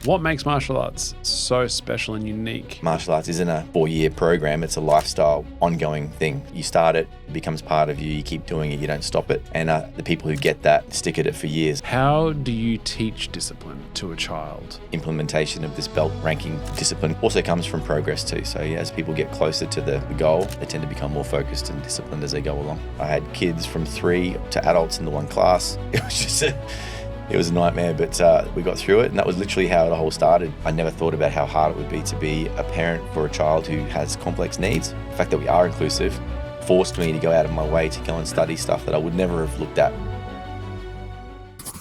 What makes martial arts so special and unique? Martial arts isn't a 4-year program. It's a lifestyle, ongoing thing. You start it, it becomes part of you. You keep doing it, you don't stop it. And the people who get that stick at it for years. How do you teach discipline to a child? Implementation of this belt ranking discipline also comes from progress too. So as people get closer to the goal, they tend to become more focused and disciplined as they go along. I had kids from 3 to adults in the one class. It was just it was a nightmare, but we got through it, and that was literally how it all started. I never thought about how hard it would be to be a parent for a child who has complex needs. The fact that we are inclusive forced me to go out of my way to go and study stuff that I would never have looked at.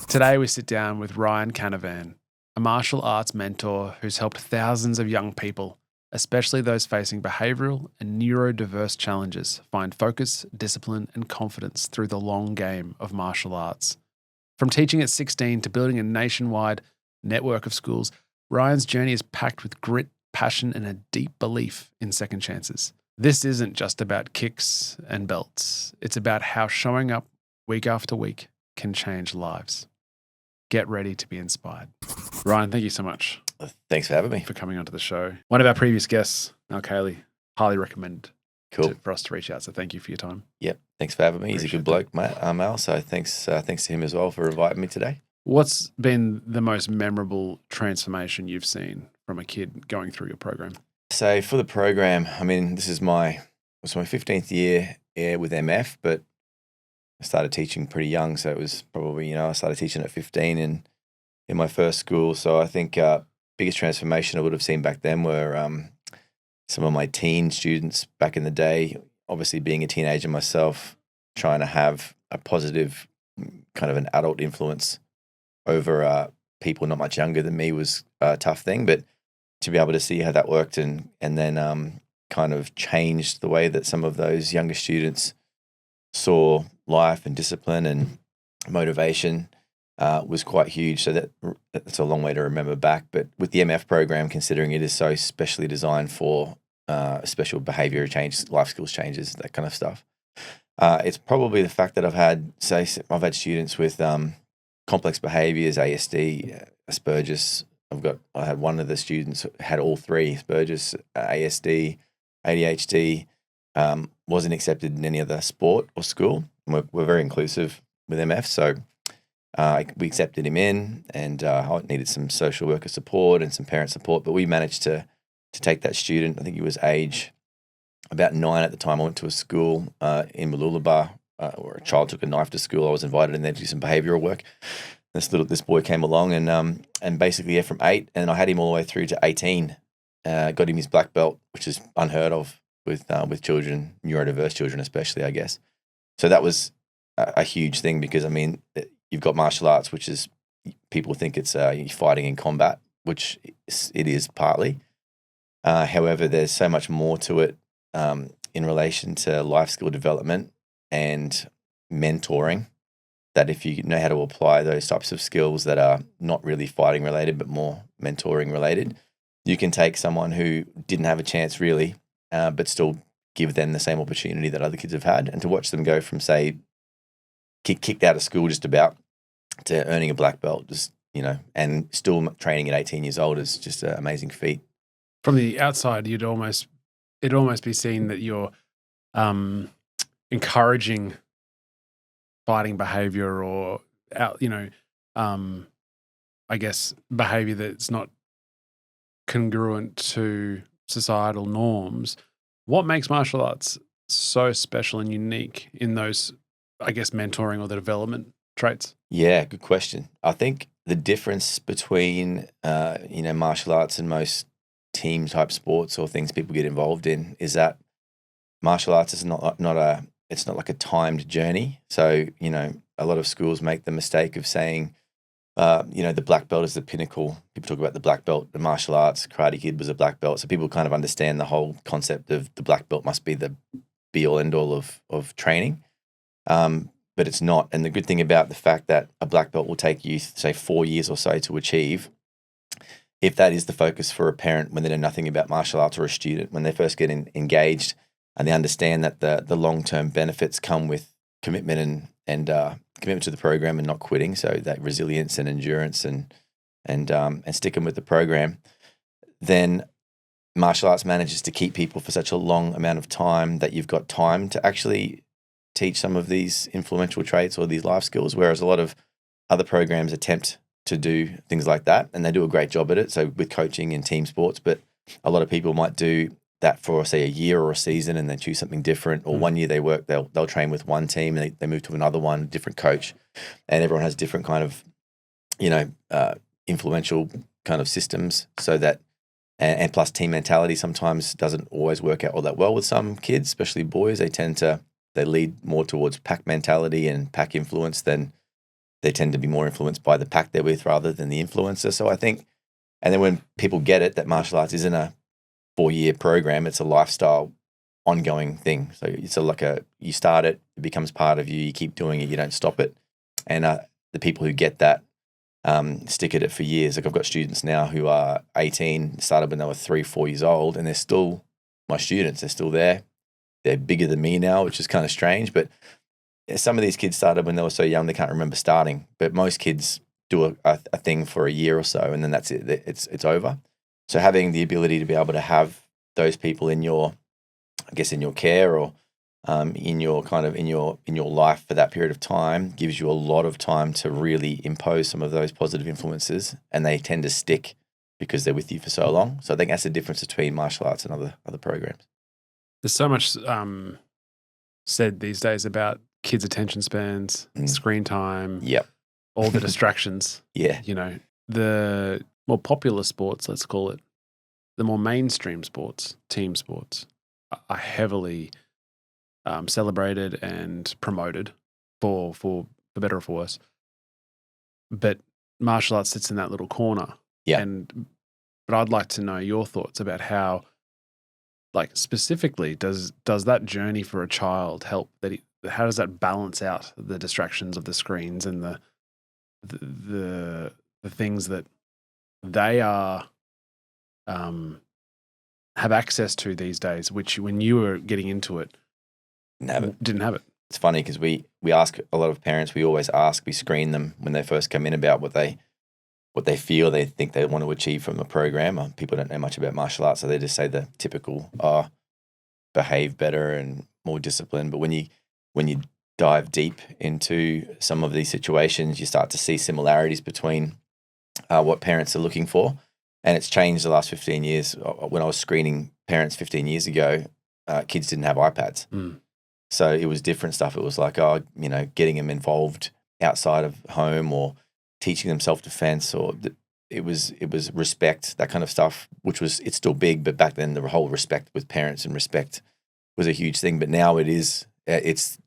Today we sit down with Ryan Canavan, a martial arts mentor who's helped thousands of young people, especially those facing behavioural and neurodiverse challenges, find focus, discipline and confidence through the long game of martial arts. From teaching at 16 to building a nationwide network of schools, Ryan's journey is packed with grit, passion, and a deep belief in second chances. This isn't just about kicks and belts. It's about how showing up week after week can change lives. Get ready to be inspired. Ryan, thank you so much. Thanks for having me. For coming onto the show. One of our previous guests, Mel Cayley, highly recommended for us to reach out. So thank you for your time. Yep. Thanks for having me. He's a good bloke, Mel. So thanks to him as well for inviting me today. What's been the most memorable transformation you've seen from a kid going through your program? So for the program, I mean, this was my 15th year with MF, but I started teaching pretty young. So it was probably, I started teaching at 15 in my first school. So I think biggest transformation I would have seen back then were some of my teen students back in the day. Obviously being a teenager myself, trying to have a positive kind of an adult influence over people not much younger than me was a tough thing, but to be able to see how that worked and then kind of changed the way that some of those younger students saw life and discipline and motivation was quite huge. So that's a long way to remember back. But with the MF program, considering it is so specially designed for special behaviour changes, life skills changes, that kind of stuff, it's probably the fact that I've had students with complex behaviours, ASD, Asperger's. I had one of the students had all three: Asperger's, ASD, ADHD. Wasn't accepted in any other sport or school. We're very inclusive with MF, so we accepted him in, and I needed some social worker support and some parent support. But we managed to take that student. I think he was age about 9 at the time. I went to a school in Mooloolaba where a child took a knife to school. I was invited in there to do some behavioural work. This boy came along and basically from 8, and I had him all the way through to 18. Got him his black belt, which is unheard of with children, neurodiverse children especially, I guess. So that was a huge thing because, I mean, you've got martial arts, which is, people think it's fighting in combat, which it is partly. However, there's so much more to it in relation to life skill development and mentoring, that if you know how to apply those types of skills that are not really fighting related but more mentoring related, you can take someone who didn't have a chance really, but still give them the same opportunity that other kids have had, and to watch them go from, say, kicked out of school just about to earning a black belt, just, and still training at 18 years old is just an amazing feat. From the outside, it'd almost be seen that you're encouraging fighting behavior or I guess behavior that's not congruent to societal norms. What makes martial arts so special and unique in those, I guess, mentoring or the development traits? Yeah, good question. I think the difference between martial arts and most team type sports or things people get involved in is that martial arts is not like a timed journey. So, a lot of schools make the mistake of saying, the black belt is the pinnacle. People talk about the black belt, the martial arts, Karate Kid was a black belt. So people kind of understand the whole concept of the black belt must be the be all end all of training. But it's not. And the good thing about the fact that a black belt will take you, say, 4 years or so to achieve, if that is the focus for a parent when they know nothing about martial arts, or a student when they first get engaged and they understand that the long-term benefits come with commitment and commitment to the program and not quitting, so that resilience and endurance and and stick them with the program, then martial arts manages to keep people for such a long amount of time that you've got time to actually teach some of these influential traits or these life skills, whereas a lot of other programs attempt to do things like that, and they do a great job at it. So with coaching and team sports, but a lot of people might do that for, say, a year or a season and then choose something different. Or 1 year they'll train with one team and they move to another one, different coach, and everyone has different kind of, influential kind of systems, so that, and plus team mentality sometimes doesn't always work out all that well with some kids, especially boys. They lead more towards pack mentality and pack influence than they tend to be more influenced by the pack they're with rather than the influencer. So I think, and then when people get it, that martial arts isn't a 4-year program, it's a lifestyle ongoing thing. So it's you start it, it becomes part of you, you keep doing it, you don't stop it. And the people who get that stick at it for years. Like I've got students now who are 18, started when they were 3, 4 years old, and they're still my students. They're still there. They're bigger than me now, which is kind of strange. But some of these kids started when they were so young they can't remember starting. But most kids do a thing for a year or so, and then that's it. It's over. So having the ability to be able to have those people in your care, or in your life for that period of time, gives you a lot of time to really impose some of those positive influences, and they tend to stick because they're with you for so long. So I think that's the difference between martial arts and other programs. There's so much said these days about kids' attention spans, screen time, Yep. all the distractions. Yeah. The more popular sports, let's call it, the more mainstream sports, team sports, are heavily celebrated and promoted for better or for worse. But martial arts sits in that little corner. Yeah. But I'd like to know your thoughts about how, like specifically, does that journey for a child help? How does that balance out the distractions of the screens and the things that they are have access to these days, which when you were getting into it, didn't have it. It's funny because we ask a lot of parents. We screen them when they first come in about what they feel they think they want to achieve from the program. People don't know much about martial arts, so they just say the typical, behave better and more disciplined. But when you dive deep into some of these situations, you start to see similarities between what parents are looking for. And it's changed the last 15 years. When I was screening parents 15 years ago, kids didn't have iPads. So it was different stuff. It was like, getting them involved outside of home, or teaching them self-defense, or it was respect, that kind of stuff, it's still big, but back then the whole respect with parents and respect was a huge thing. But now it's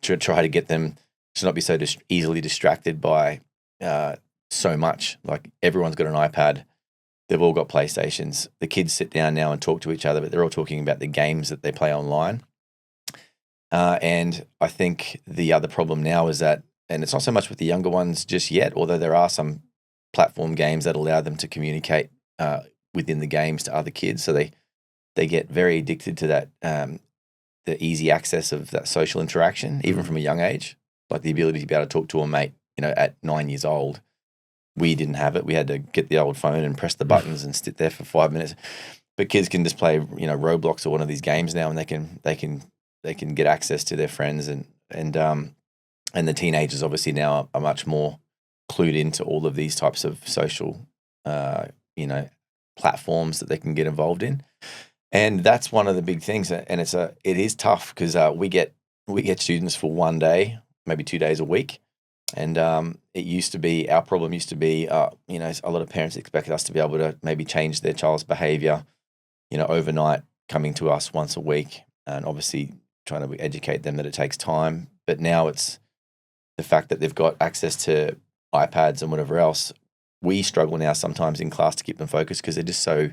to try to get them to not be so easily distracted by so much. Like everyone's got an iPad. They've all got PlayStations. The kids sit down now and talk to each other, but they're all talking about the games that they play online. And I think the other problem now is that, and it's not so much with the younger ones just yet, although there are some platform games that allow them to communicate within the games to other kids. So they get very addicted to that, the easy access of that social interaction, even from a young age, like the ability to be able to talk to a mate, at 9 years old. We didn't have it. We had to get the old phone and press the buttons and sit there for 5 minutes. But kids can just play, Roblox or one of these games now, and they can get access to their friends, and the teenagers obviously now are much more clued into all of these types of social, platforms that they can get involved in. And that's one of the big things. And it is tough because we get students for 1 day, maybe 2 days a week. And our problem used to be, a lot of parents expected us to be able to maybe change their child's behavior, overnight, coming to us once a week, and obviously trying to educate them that it takes time. But now it's the fact that they've got access to iPads and whatever else. We struggle now sometimes in class to keep them focused because they're just so,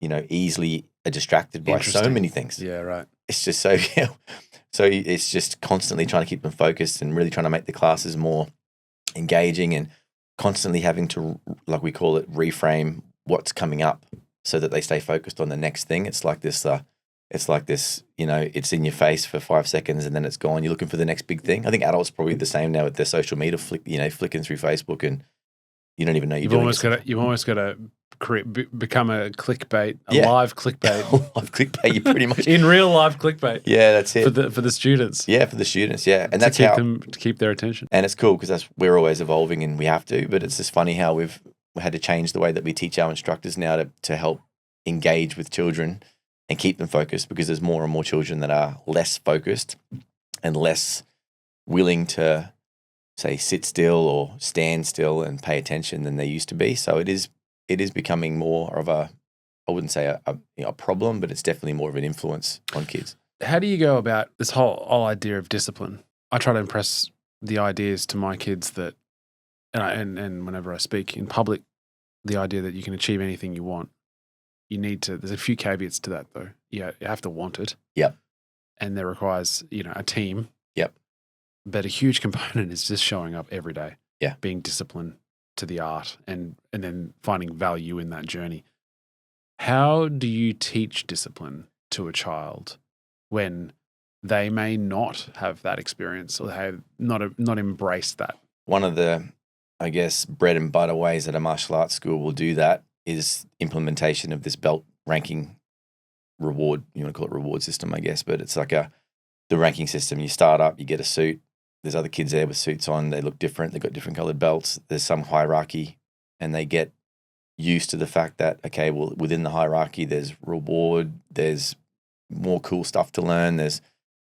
easily distracted by so many things. Yeah, right. It's just so it's just constantly trying to keep them focused and really trying to make the classes more engaging, and constantly having to, like we call it, reframe what's coming up so that they stay focused on the next thing. It's like this, it's in your face for 5 seconds and then it's gone. You're looking for the next big thing. I think adults are probably the same now with their social media, flicking through Facebook and you don't even know you're You've doing almost it. got to. You've almost got to become a clickbait, a Yeah. live clickbait, Live clickbait. You pretty much in real life clickbait. Yeah, that's it. For the students. Yeah, for the students. Yeah, and that's to keep how them to keep their attention. And it's cool because we're always evolving and we have to. But it's just funny how we've had to change the way that we teach our instructors now to help engage with children and keep them focused, because there's more and more children that are less focused and less willing to, say, sit still or stand still and pay attention than they used to be. So it is becoming more of a, I wouldn't say a problem, but it's definitely more of an influence on kids. How do you go about this whole idea of discipline? I try to impress the ideas to my kids that, and whenever I speak in public, the idea that you can achieve anything you want. You need to. There's a few caveats to that, though. You have to want it. Yep. And that requires a team. Yep. But a huge component is just showing up every day. Yeah. Being disciplined to the art, and then finding value in that journey. How do you teach discipline to a child when they may not have that experience or they have not embraced that? One of the, I guess, bread and butter ways that a martial arts school will do that is implementation of this belt ranking reward. You want to call it reward system, I guess, but it's like the ranking system. You start up, you get a suit. There's other kids there with suits on. They look different. They've got different colored belts. There's some hierarchy, and they get used to the fact that, okay, well, within the hierarchy, there's reward. There's more cool stuff to learn. There's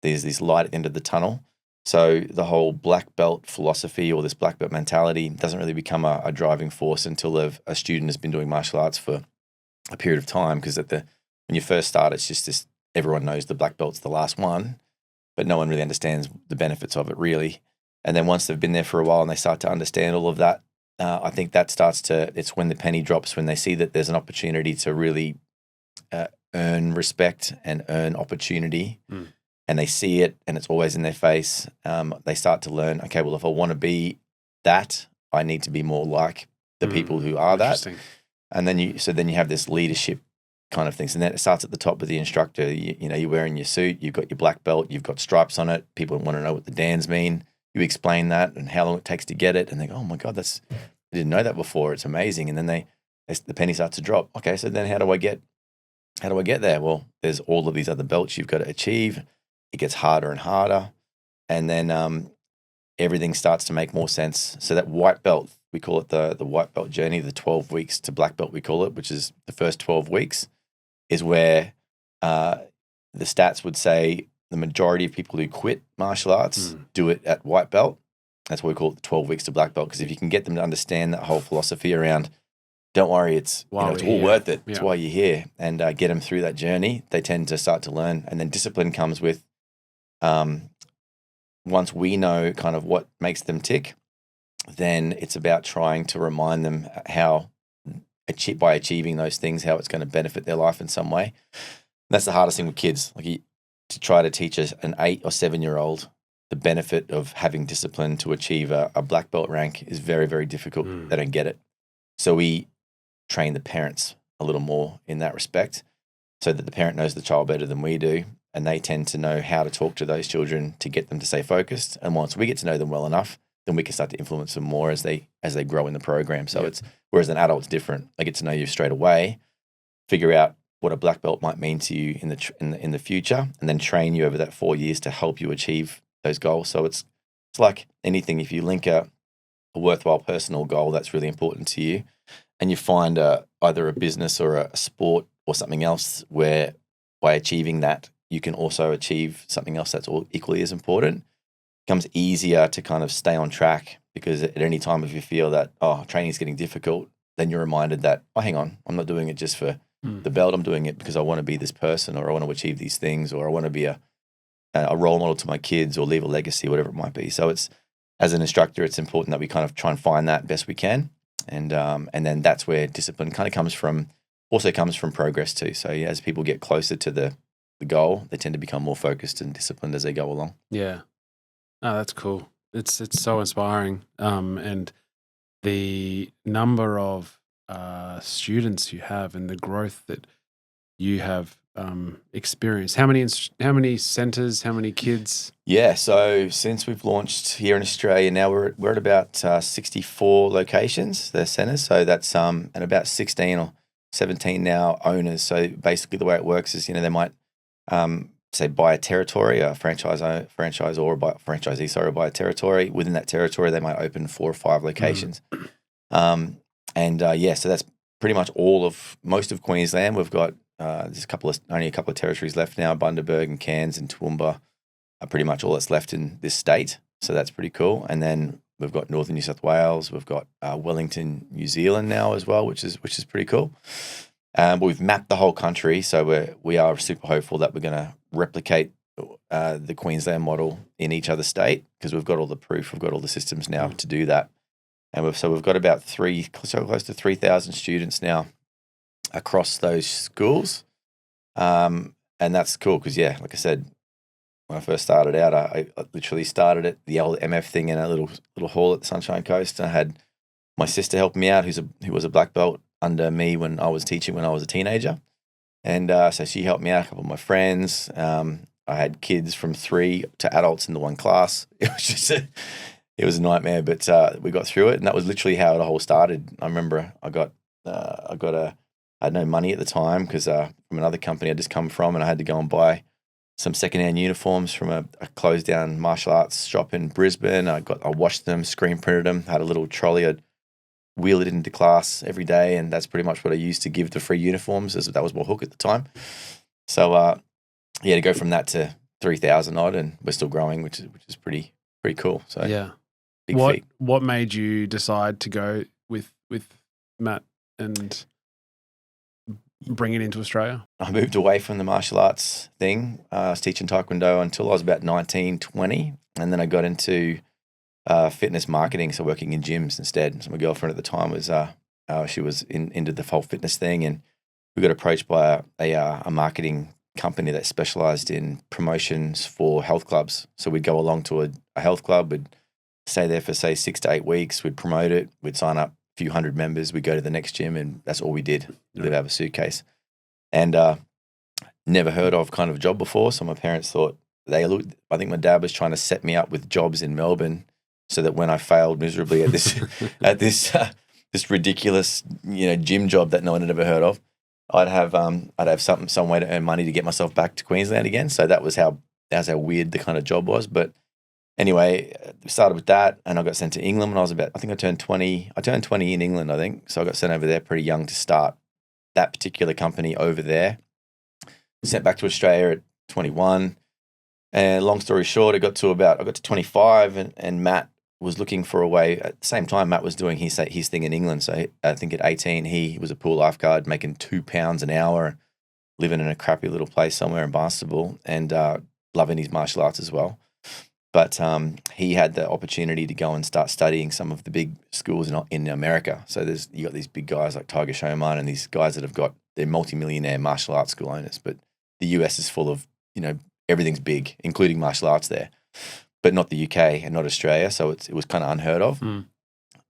this light at the end of the tunnel. So the whole black belt philosophy or this black belt mentality doesn't really become a driving force until a student has been doing martial arts for a period of time. Because when you first start, it's just this, everyone knows the black belt's the last one, but no one really understands the benefits of it really. And then once they've been there for a while and they start to understand all of that, I think that it's when the penny drops, when they see that there's an opportunity to really earn respect and earn opportunity. And they see it and it's always in their face, they start to learn, okay, well, if I want to be that, I need to be more like the people who are that. And then you have this leadership kind of things. And then it starts at the top with the instructor. You're wearing your suit, you've got your black belt, you've got stripes on it. People want to know what the DANs mean. You explain that and how long it takes to get it. And they go, oh my God, I didn't know that before. It's amazing. And then the penny starts to drop. Okay, so then how do I get there? Well, there's all of these other belts you've got to achieve. It gets harder and harder. And then everything starts to make more sense. So that white belt, we call it the white belt journey, the 12 weeks to black belt, we call it, which is the first 12 weeks, is where the stats would say the majority of people who quit martial arts do it at white belt. That's what we call it, the 12 weeks to black belt. Because if you can get them to understand that whole philosophy around, don't worry, it's it's all worth it. It's why you're here, and get them through that journey, they tend to start to learn. And then discipline comes with, once we know kind of what makes them tick, then it's about trying to remind them how, by achieving those things, how it's going to benefit their life in some way. And that's the hardest thing with kids, to try to teach an 8 or 7-year-old the benefit of having discipline to achieve a black belt rank is very, very difficult. They don't get it. So we train the parents a little more in that respect, so that the parent knows the child better than we do. And they tend to know how to talk to those children to get them to stay focused. And once we get to know them well enough, then we can start to influence them more as they grow in the program. So whereas an adult's different. They get to know you straight away, figure out what a black belt might mean to you in the future, and then train you over that 4 years to help you achieve those goals. So it's like anything. If you link a worthwhile personal goal that's really important to you, and you find either a business or a sport or something else where by achieving that, you can also achieve something else that's equally as important, it becomes easier to kind of stay on track, because at any time if you feel that, training is getting difficult, then you're reminded that, hang on, I'm not doing it just for the belt. I'm doing it because I want to be this person, or I want to achieve these things, or I want to be a role model to my kids, or leave a legacy, whatever it might be. So it's, as an instructor, it's important that we kind of try and find that best we can. And then that's where discipline kind of comes from progress too. So as people get closer to the goal, they tend to become more focused and disciplined as they go along. Yeah. Oh, that's cool. It's so inspiring. And the number of students you have and the growth that you have experience? How many centres? How many kids? Yeah, so since we've launched here in Australia, now we're at about 64 locations, the centres. So that's and about 16 or 17 now owners. So basically, the way it works is, they might say buy a territory, a franchisee, sorry, buy a territory. Within that territory, they might open 4 or 5 locations. So that's pretty much most of Queensland. We've got there's only a couple of territories left now. Bundaberg and Cairns and Toowoomba are pretty much all that's left in this state. So that's pretty cool. And then we've got Northern New South Wales. We've got Wellington, New Zealand now as well, which is pretty cool. But we've mapped the whole country, so we are super hopeful that we're going to replicate the Queensland model in each other state, because we've got all the proof, we've got all the systems now to do that. And we've got about close to 3,000 students now across those schools. And that's cool because, like I said, when I first started out, I literally started at the old MF thing in a little hall at the Sunshine Coast. And I had my sister helping me out, who was a black belt under me when I was teaching when I was a teenager. And so she helped me out, a couple of my friends. I had kids from 3 to adults in the one class. It was just it was a nightmare, but we got through it, and that was literally how it all started. I remember I had no money at the time because from another company I'd just come from, and I had to go and buy some secondhand uniforms from a closed down martial arts shop in Brisbane. I washed them, screen printed them, had a little trolley. I'd wheel it into class every day, and that's pretty much what I used to give the free uniforms, as that was my hook at the time. So to go from that to 3,000 odd, and we're still growing, which is pretty cool. So yeah. Big feat. What made you decide to go with Matt and bring it into Australia? I moved away from the martial arts thing. I was teaching Taekwondo until I was about 19, 20, and then I got into fitness marketing, so working in gyms instead. So my girlfriend at the time was she was into the whole fitness thing, and we got approached by a marketing company that specialized in promotions for health clubs. So we'd go along to a health club, we'd stay there for say 6 to 8 weeks, we'd promote it, we'd sign up a few hundred members, we'd go to the next gym, and that's all we did. Live out of a suitcase. And never heard of kind of job before, so my parents thought I think my dad was trying to set me up with jobs in Melbourne so that when I failed miserably at this this ridiculous gym job that no one had ever heard of, I'd have some way to earn money to get myself back to Queensland again. So that's how weird the kind of job was. But anyway, started with that, and I got sent to England when I was I think I turned 20. I turned 20 in England, I think. So I got sent over there pretty young to start that particular company over there. Sent back to Australia at 21. And long story short, I got to 25, and Matt was looking for a way. At the same time, Matt was doing his thing in England. So I think at 18, he was a pool lifeguard making £2 an hour, living in a crappy little place somewhere in Barnstable, and loving his martial arts as well. But he had the opportunity to go and start studying some of the big schools in America. So you got these big guys like Tiger Showman and these guys that they're multimillionaire martial arts school owners. But the US is full of, everything's big, including martial arts there, but not the UK and not Australia. So it was kind of unheard of. Mm.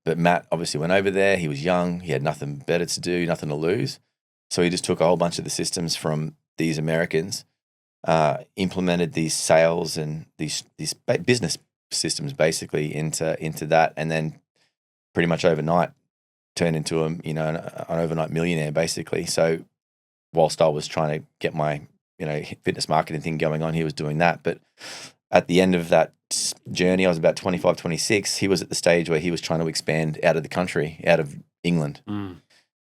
But Matt obviously went over there. He was young. He had nothing better to do, nothing to lose. So he just took a whole bunch of the systems from these Americans, implemented these sales and these business systems basically into that, and then pretty much overnight turned into an overnight millionaire basically. So whilst I was trying to get my fitness marketing thing going on, he was doing that. But at the end of that journey, I was about 25, 26. He was at the stage where he was trying to expand out of the country, out of England,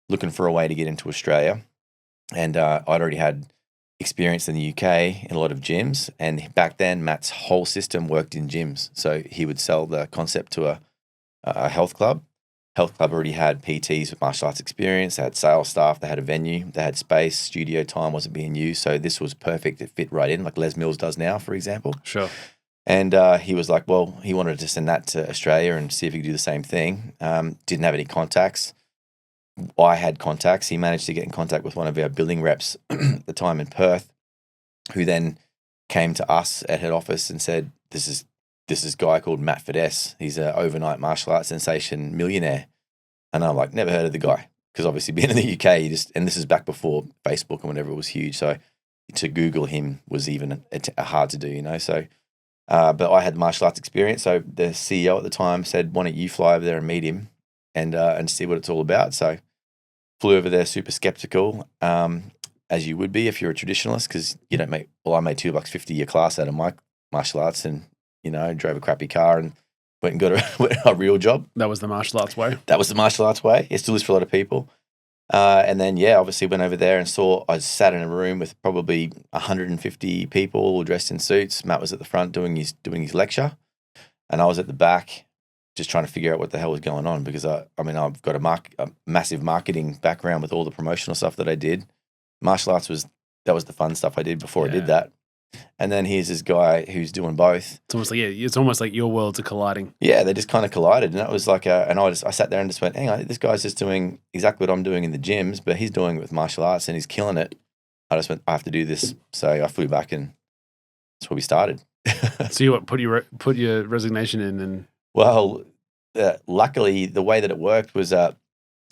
looking for a way to get into Australia. And I'd already had experience in the UK in a lot of gyms. And back then, Matt's whole system worked in gyms. So he would sell the concept to a health club. Health club already had PTs with martial arts experience. They had sales staff. They had a venue. They had space. Studio time wasn't being used. So this was perfect. It fit right in, like Les Mills does now, for example. Sure. And he was like, well, he wanted to send that to Australia and see if he could do the same thing. Didn't have any contacts. I had contacts. He managed to get in contact with one of our billing reps at the time in Perth, who then came to us at head office and said, this is a guy called Matt Fidesz. He's an overnight martial arts sensation millionaire. And I'm like, never heard of the guy. Because obviously being in the UK, and this is back before Facebook and whenever it was huge. So to Google him was even hard to do, you know. So, but I had martial arts experience. So the CEO at the time said, "Why don't you fly over there and meet him and see what it's all about?" So flew over there, super skeptical, as you would be if you're a traditionalist, because you don't make. Well, I made $2.50 a class out of my martial arts, and drove a crappy car and went and got a real job. That was the martial arts way. That was the martial arts way. It still is for a lot of people. And then, obviously went over there and I sat in a room with probably 150 people all dressed in suits. Matt was at the front doing his lecture, and I was at the back just trying to figure out what the hell was going on, because I've got a massive marketing background with all the promotional stuff that I did. Martial arts was the fun stuff I did before I did that. And then here's this guy who's doing both. It's almost like your worlds are colliding. Yeah, they just kind of collided, and that was like I sat there and just went, hang on, this guy's just doing exactly what I'm doing in the gyms, but he's doing it with martial arts and he's killing it. I just went, I have to do this. So I flew back, and that's where we started. So you put your resignation in, and well, luckily the way that it worked was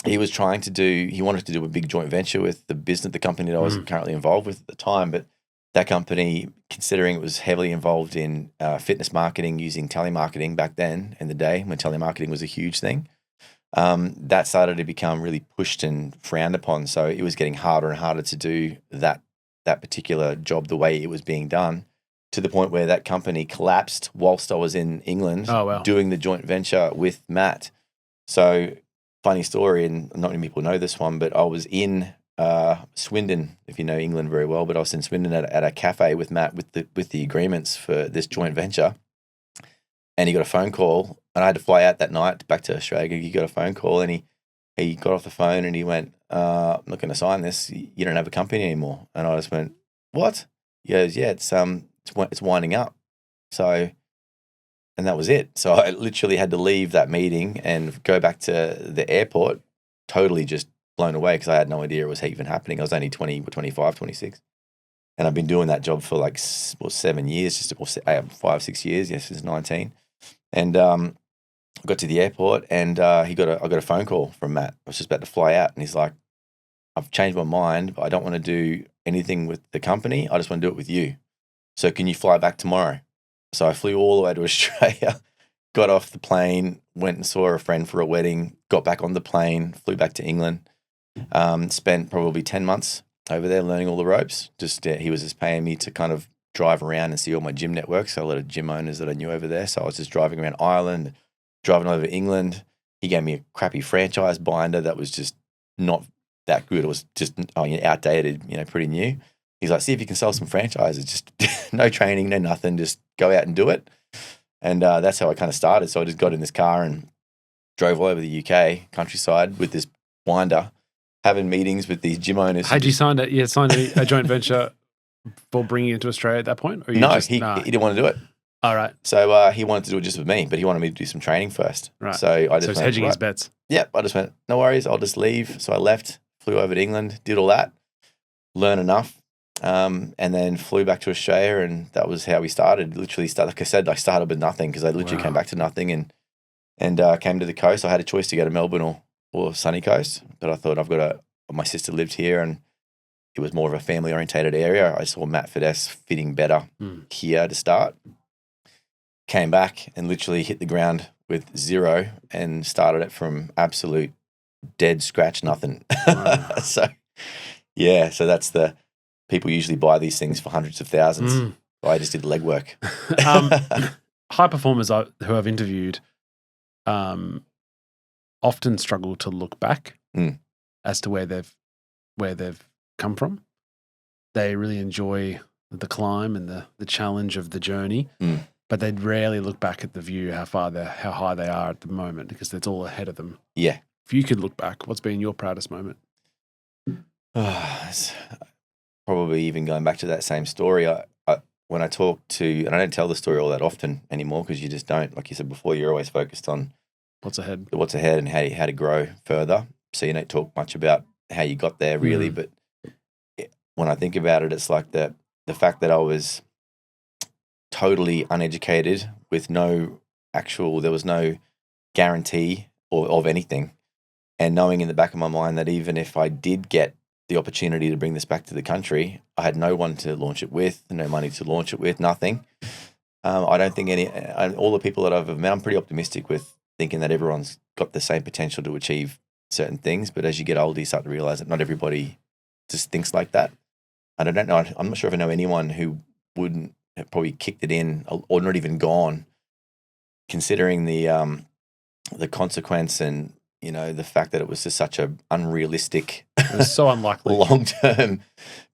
he wanted to do a big joint venture with the company that I was currently involved with at the time, but that company, considering it was heavily involved in fitness marketing using telemarketing back then in the day when telemarketing was a huge thing, that started to become really pushed and frowned upon. So it was getting harder and harder to do that particular job the way it was being done, to the point where that company collapsed whilst I was in England doing the joint venture with Matt. So funny story, and not many people know this one, but I was in Swindon, if you know England very well, but I was in Swindon at a cafe with Matt with the agreements for this joint venture, and he got a phone call, and I had to fly out that night back to Australia. He got a phone call, and he got off the phone and he went, "I'm not going to sign this. You don't have a company anymore." And I just went, "What?" He goes, "Yeah, it's winding up." So, and that was it. So I literally had to leave that meeting and go back to the airport, totally just blown away, because I had no idea it was even happening. I was only 20, 25, 26. And I've been doing that job for 7 years, 5, 6 years, since 19. And I got to the airport, and I got a phone call from Matt. I was just about to fly out, and he's like, "I've changed my mind, but I don't want to do anything with the company. I just want to do it with you. So can you fly back tomorrow?" So I flew all the way to Australia, got off the plane, went and saw a friend for a wedding, got back on the plane, flew back to England. Spent probably 10 months over there learning all the ropes. He was just paying me to kind of drive around and see all my gym networks. So a lot of gym owners that I knew over there. So I was just driving around Ireland, driving over England. He gave me a crappy franchise binder that was just not that good. It was just outdated, pretty new. He's like, "See if you can sell some franchises. Just no training, no nothing. Just go out and do it." And that's how I kind of started. So I just got in this car and drove all over the UK countryside with this binder, having meetings with these gym owners. Had you signed it? You had signed a joint venture for bringing it to Australia at that point? Or he didn't want to do it. All right. So he wanted to do it just with me, but he wanted me to do some training first. Right. So I just he's hedging his bets. Yep. I just went, no worries, I'll just leave. So I left, flew over to England, did all that, learn enough, and then flew back to Australia, and that was how we started. Literally, like I said, I started with nothing, because I literally came back to nothing and came to the coast. I had a choice to go to Melbourne or sunny coast, but I thought my sister lived here, and it was more of a family-orientated area. I saw Matt Fidesz fitting better here to start. Came back and literally hit the ground with zero and started it from absolute dead scratch, nothing. Wow. So that's people usually buy these things for hundreds of thousands. I just did legwork. High performers who I've interviewed often struggle to look back as to where they've come from. They really enjoy the climb and the challenge of the journey, but they'd rarely look back at the view, how high they are at the moment, because it's all ahead of them. Yeah. If you could look back, what's been your proudest moment? It's probably even going back to that same story. When I talk to, and I don't tell the story all that often anymore, because you just don't, like you said before, you're always focused on what's ahead and how to grow further. So you don't talk much about how you got there really, but when I think about it, it's like the fact that I was totally uneducated with there was no guarantee of anything, and knowing in the back of my mind that even if I did get the opportunity to bring this back to the country, I had no one to launch it with, no money to launch it with, nothing. I don't think all the people that I've met, I'm pretty optimistic with, thinking that everyone's got the same potential to achieve certain things. But as you get older, you start to realize that not everybody just thinks like that. And I don't know. I'm not sure if I know anyone who wouldn't have probably kicked it in or not even gone, considering the consequence and, you know, the fact that it was just such a unrealistic, It was so unlikely. long-term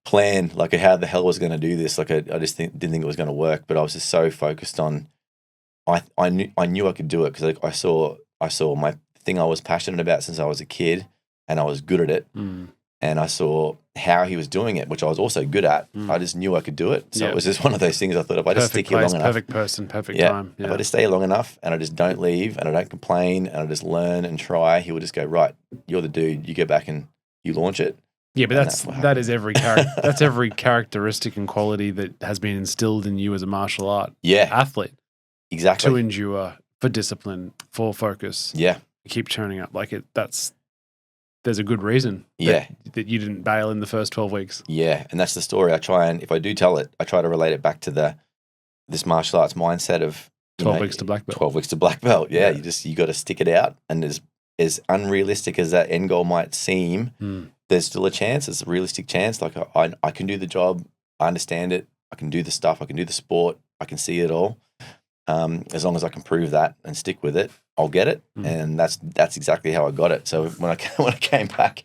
plan, like how the hell was going to do this. Like I just didn't think it was going to work, but I was just so focused on, I knew I could do it because like I saw my thing I was passionate about since I was a kid, and I was good at it. And I saw how he was doing it, which I was also good at. I just knew I could do it. So it was just one of those things. I thought if I just stick here long enough, perfect person, perfect time. If I just stay long enough and I just don't leave and I don't complain and I just learn and try, he will just go, right, you're the dude. You go back and you launch it. Yeah, but that is every that's every characteristic and quality that has been instilled in you as a martial art athlete. Exactly. To endure, for discipline, for focus. Yeah. Keep churning up. Like there's a good reason that you didn't bail in the first 12 weeks. Yeah, and that's the story. I try and, if I do tell it, I try to relate it back to this martial arts mindset of 12 weeks to black belt. 12 weeks to black belt. Yeah. You got to stick it out, and as unrealistic as that end goal might seem, there's still a chance. It's a realistic chance. Like I can do the job. I understand it. I can do the stuff. I can do the sport. I can see it all. As long as I can prove that and stick with it, I'll get it. And that's exactly how I got it. So when I came back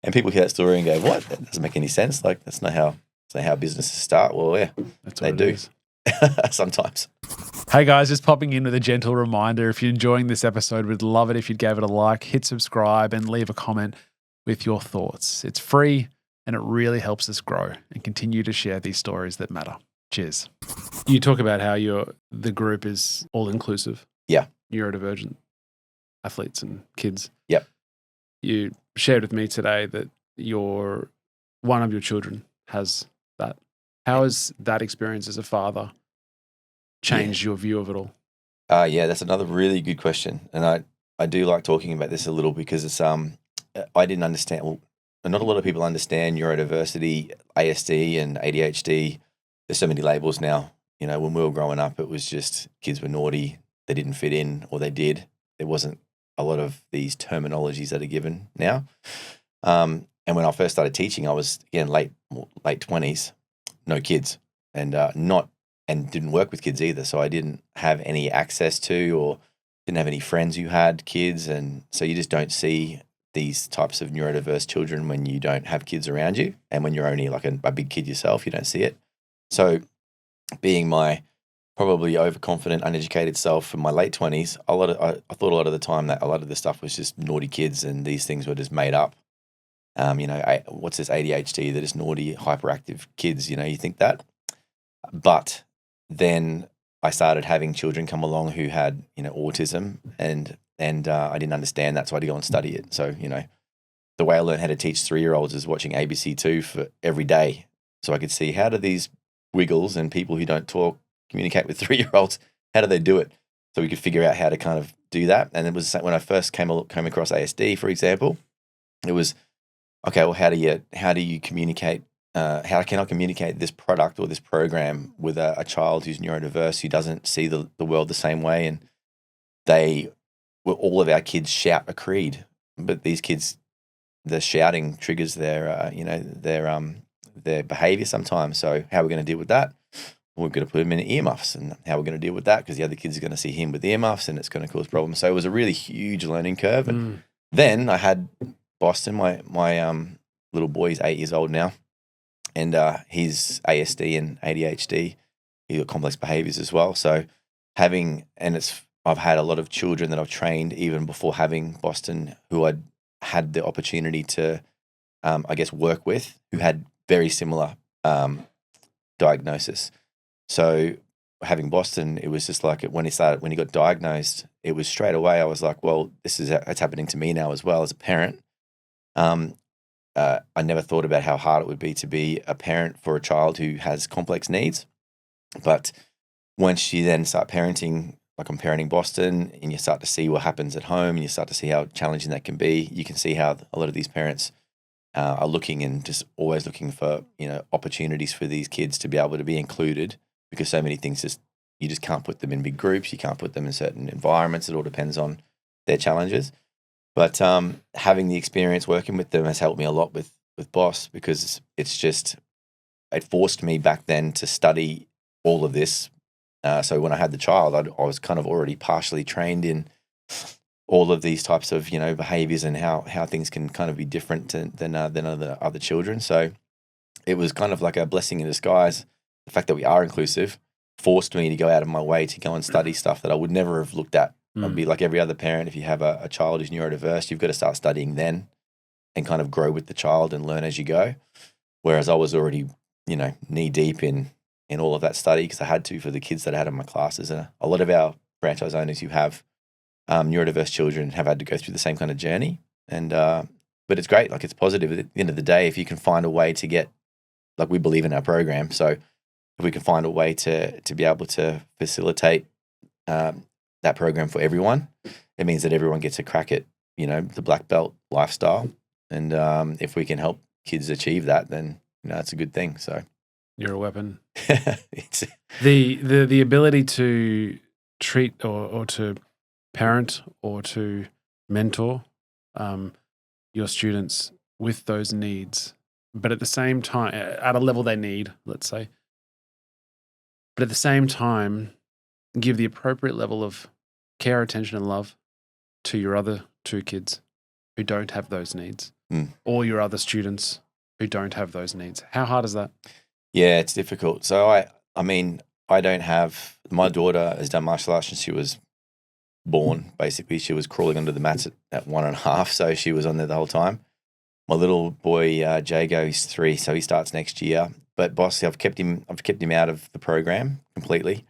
and people hear that story and go, what? That doesn't make any sense. Like that's not how businesses start. Well, yeah, that's they do sometimes. Hey guys, just popping in with a gentle reminder. If you're enjoying this episode, we'd love it if you'd give it a like, hit subscribe, and leave a comment with your thoughts. It's free and it really helps us grow and continue to share these stories that matter. Cheers. You talk about how the group is all inclusive. Yeah. Neurodivergent athletes and kids. Yep. You shared with me today that one of your children has that. How has that experience as a father changed your view of it all? Yeah, that's another really good question. And I do like talking about this a little because it's I didn't understand, well, not a lot of people understand neurodiversity, ASD and ADHD. There's so many labels now. You know, when we were growing up, it was just kids were naughty, they didn't fit in, or they did. There wasn't a lot of these terminologies that are given now. And when I first started teaching, I was, again, late 20s, no kids, and didn't work with kids either. So I didn't have any access to, or didn't have any friends who had kids. And so you just don't see these types of neurodiverse children when you don't have kids around you. And when you're only like a big kid yourself, you don't see it. So being my probably overconfident, uneducated self in my late 20s, I thought a lot of the time that a lot of the stuff was just naughty kids and these things were just made up. What's this ADHD? They're just naughty, hyperactive kids, you think that. But then I started having children come along who had, autism and I didn't understand that, so I had to go and study it. So, the way I learned how to teach 3-year-olds is watching ABC2 for every day. So I could see, how do these wiggles and people who don't talk communicate with 3-year-olds? How do they do it? So we could figure out how to kind of do that. And it was when I first came across ASD, for example, it was, okay, well, how do you communicate? How can I communicate this product or this program with a child who's neurodiverse, who doesn't see the world the same way? And all of our kids shout a creed, but these kids, the shouting triggers their behavior sometimes. So how are we going to deal with that? We're going to put him in earmuffs, and how we're going to deal with that, because the other kids are going to see him with earmuffs and it's going to cause problems. So it was a really huge learning curve. And then I had Boston, my little boy, he's 8 years old now, and he's ASD and ADHD. He's got complex behaviors as well. So I've had a lot of children that I've trained even before having Boston, who I'd had the opportunity to, work with, who had very similar diagnosis. So having Boston, it was just like when he got diagnosed, it was straight away. I was like, well, it's happening to me now as well as a parent. I never thought about how hard it would be to be a parent for a child who has complex needs. But once you then start parenting, like I'm parenting Boston, and you start to see what happens at home, and you start to see how challenging that can be, you can see how a lot of these parents are looking and just always looking for, opportunities for these kids to be able to be included, because so many things you just can't put them in big groups. You can't put them in certain environments. It all depends on their challenges. But having the experience working with them has helped me a lot with Boss, because it forced me back then to study all of this. So when I had the child, I was kind of already partially trained in all of these types of, behaviors and how things can kind of be different than other children. So it was kind of like a blessing in disguise. The fact that we are inclusive forced me to go out of my way to go and study stuff that I would never have looked at. I'd be like every other parent. If you have a child who's neurodiverse, you've got to start studying then and kind of grow with the child and learn as you go. Whereas I was already, knee deep in all of that study, because I had to for the kids that I had in my classes. And a lot of our franchise owners who have neurodiverse children have had to go through the same kind of journey. And but it's great. Like, it's positive at the end of the day if you can find a way to get, like, we believe in our program. So if we can find a way to be able to facilitate that program for everyone, it means that everyone gets a crack at, the black belt lifestyle. And if we can help kids achieve that, then, it's a good thing. So You're a weapon. it's, The ability to treat or to parent or to mentor your students with those needs, but at the same time, at a level they need, let's say, but at the same time, give the appropriate level of care, attention, and love to your other two kids who don't have those needs, or your other students who don't have those needs. How hard is that? Yeah, it's difficult. So I mean, I don't have, my daughter has done martial arts since she was born. Basically, she was crawling under the mats at 1.5, so she was on there the whole time. My little boy Jago, he's 3, so he starts next year. But Boss, I've kept him out of the program completely,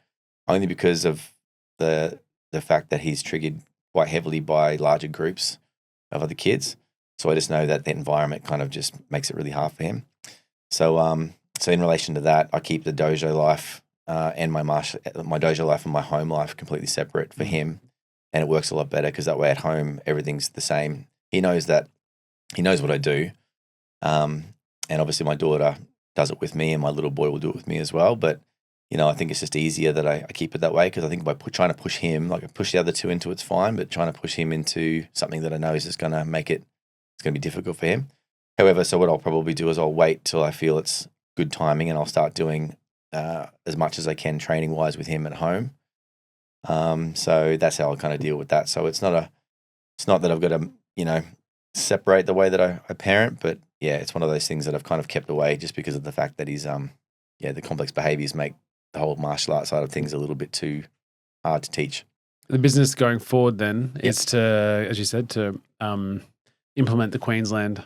only because of the fact that he's triggered quite heavily by larger groups of other kids. So I just know that the environment kind of just makes it really hard for him. So in relation to that, I keep the dojo life and my dojo life and my home life completely separate for him, and it works a lot better, because that way at home everything's the same. He knows what I do, and obviously my daughter does it with me, and my little boy will do it with me as well. But I think it's just easier that I keep it that way, because I think by trying to push him, like I push the other two into it's fine, but trying to push him into something that I know is just going to make it's going to be difficult for him. However, so what I'll probably do is I'll wait till I feel it's good timing, and I'll start doing as much as I can training wise with him at home. So that's how I kind of deal with that. So it's not that I've got to, separate the way that I parent, but yeah, it's one of those things that I've kind of kept away, just because of the fact that he's, the complex behaviors make the whole martial arts side of things a little bit too hard to teach. The business going forward then is to, as you said, to implement the Queensland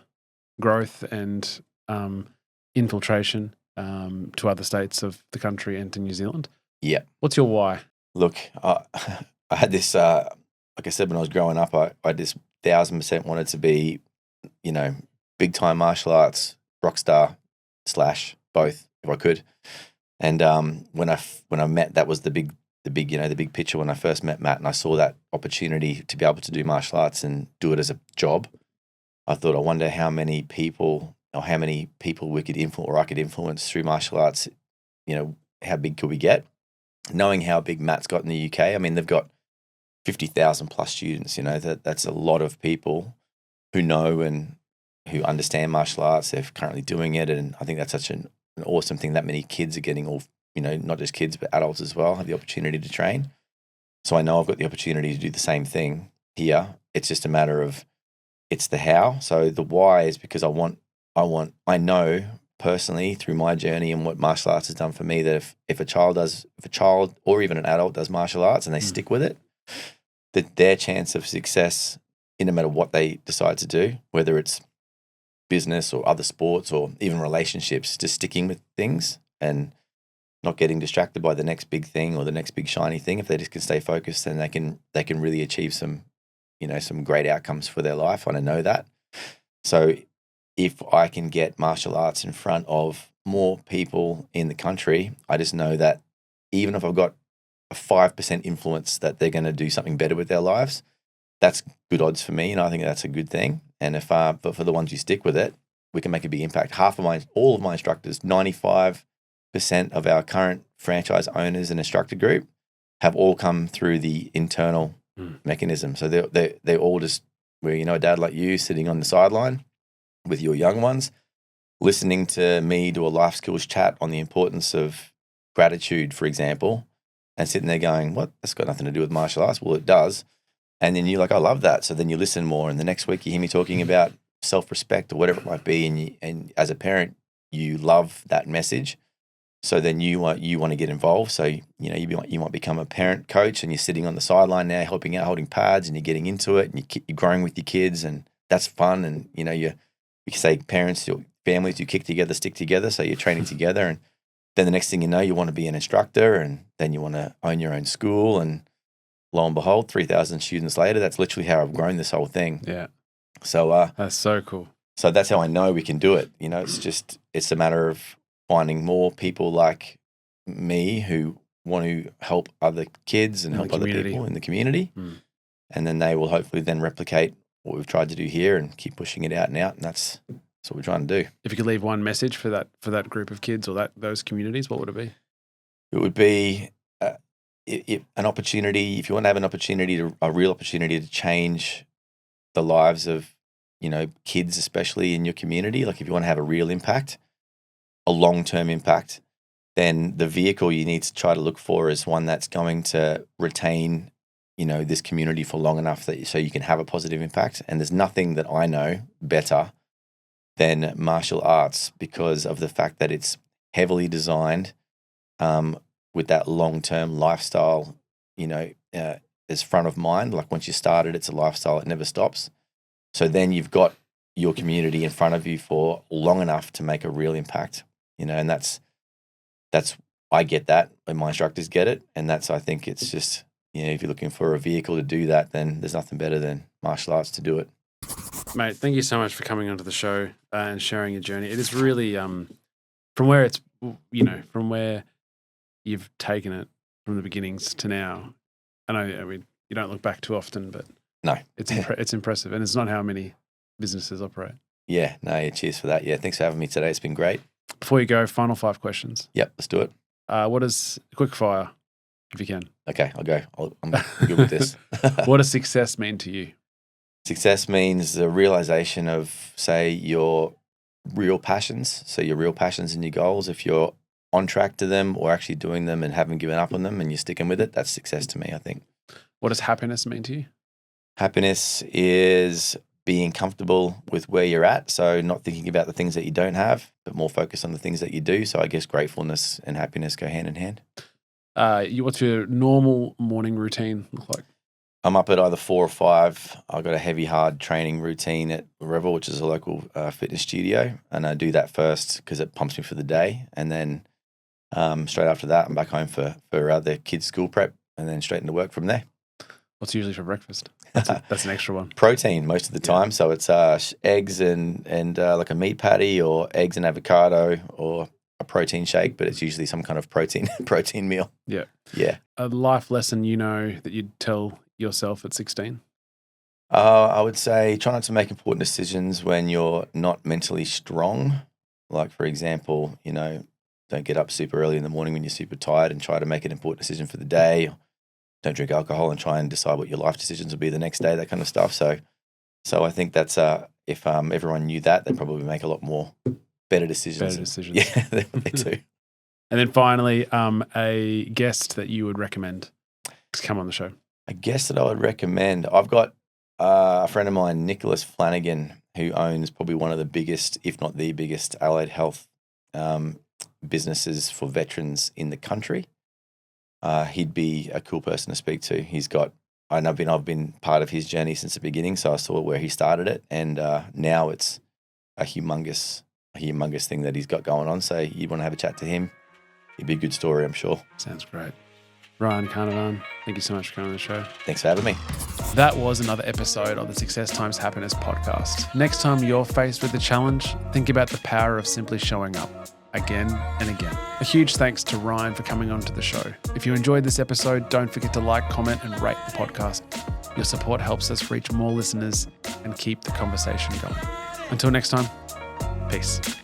growth and infiltration to other states of the country and to New Zealand. Yeah. What's your why? Look, I had this, like I said, when I was growing up, I just 1,000% wanted to be, big time martial arts rock star / both, if I could. And when I met, that was the big picture when I first met Matt, and I saw that opportunity to be able to do martial arts and do it as a job. I thought, I wonder how many people we could influence, or I could influence through martial arts. How big could we get? Knowing how big Matt's got in the UK, I mean, they've got 50,000 plus students. That's a lot of people who know and who understand martial arts. They're currently doing it, and I think that's such an awesome thing that many kids are getting, all not just kids but adults as well, have the opportunity to train. So I know I've got the opportunity to do the same thing here. It's just a matter of, it's the how. So the why is because I know personally through my journey and what martial arts has done for me, that if a child or even an adult does martial arts and they stick with it, that their chance of success, in no matter what they decide to do, whether it's business or other sports or even relationships, just sticking with things and not getting distracted by the next big thing or the next big shiny thing, if they just can stay focused, then they can really achieve some great outcomes for their life. And I know that. So if I can get martial arts in front of more people in the country, I just know that even if I've got a 5% influence that they're going to do something better with their lives, that's good odds for me. And I think that's a good thing. And but for the ones who stick with it, we can make a big impact. All of my instructors, 95% of our current franchise owners and instructor group have all come through the internal mechanism. So they're all just, where, a dad like you sitting on the sideline with your young ones, listening to me do a life skills chat on the importance of gratitude, for example, and sitting there going, what? That's got nothing to do with martial arts. Well, it does. And then you're like, I love that. So then you listen more. And the next week you hear me talking about self-respect or whatever it might be. And as a parent, you love that message. So then you want to get involved. So, you might become a parent coach, and you're sitting on the sideline now, helping out, holding pads, and you're getting into it, and you're growing with your kids, and that's fun. And, you say parents, your families, you kick together, stick together. So you're training together. And then the next thing you know, you want to be an instructor, and then you want to own your own school. And lo and behold, 3,000 students later, that's literally how I've grown this whole thing. Yeah. So that's so cool. So that's how I know we can do it. It's a matter of finding more people like me who want to help other kids and help other people in the community. And then they will hopefully then replicate what we've tried to do here and keep pushing it out. And that's what we're trying to do. If you could leave one message for that group of kids or those communities, what would it be? It would be an opportunity. If you want to have a real opportunity to change the lives of, kids, especially in your community, like if you want to have a real impact, a long-term impact, then the vehicle you need to try to look for is one that's going to retain, this community for long enough so you can have a positive impact. And there's nothing that I know better than martial arts, because of the fact that it's heavily designed with that long-term lifestyle, as front of mind. Like once you started, it's a lifestyle, it never stops. So then you've got your community in front of you for long enough to make a real impact, and that's I get that, and my instructors get it. And I think it's just, if you're looking for a vehicle to do that, then there's nothing better than martial arts to do it. Mate, thank you so much for coming onto the show and sharing your journey. It is really, from where you've taken it from the beginnings to now. I mean, you don't look back too often, but no, it's impressive, and it's not how many businesses operate. Yeah, no, cheers for that. Yeah, thanks for having me today. It's been great. Before you go, final 5 questions. Yep, let's do it. What is quick fire, if you can? Okay, I'll go. I'm good with this. What does success mean to you? Success means the realization of, say, your real passions. So your real passions and your goals. If you're on track to them or actually doing them and haven't given up on them and you're sticking with it, that's success to me, I think. What does happiness mean to you? Happiness is being comfortable with where you're at. So not thinking about the things that you don't have, but more focused on the things that you do. So I guess gratefulness and happiness go hand in hand. What's your normal morning routine look like? I'm up at either 4 or 5. I've got a heavy, hard training routine at Revel, which is a local fitness studio. And I do that first because it pumps me for the day. And then straight after that, I'm back home for the kids' school prep and then straight into work from there. What's usually for breakfast? That's an extra one. Protein most of the time. Yeah. So it's eggs and like a meat patty, or eggs and avocado, or a protein shake, but it's usually some kind of protein meal. Yeah. Yeah. A life lesson that you'd tell yourself at 16? I would say try not to make important decisions when you're not mentally strong. Like, for example, don't get up super early in the morning when you're super tired and try to make an important decision for the day. Don't drink alcohol and try and decide what your life decisions will be the next day, that kind of stuff. So I think that's if everyone knew that, they'd probably make a lot more better decisions. Yeah, they do. And then finally, a guest that you would recommend to come on the show. A guest that I would recommend. I've got a friend of mine, Nicholas Flanagan, who owns probably one of the biggest, if not the biggest, allied health businesses for veterans in the country. He'd be a cool person to speak to. I've been part of his journey since the beginning, so I saw where he started it, and now it's a humongous thing that he's got going on. So you'd want to have a chat to him. It'd be a good story, I'm sure. Sounds great. Ryan Canavan, thank you so much for coming on the show. Thanks for having me. That was another episode of the Success Times Happiness podcast. Next time you're faced with a challenge, think about the power of simply showing up again and again. A huge thanks to Ryan for coming on to the show. If you enjoyed this episode, don't forget to like, comment, and rate the podcast. Your support helps us reach more listeners and keep the conversation going. Until next time. Peace.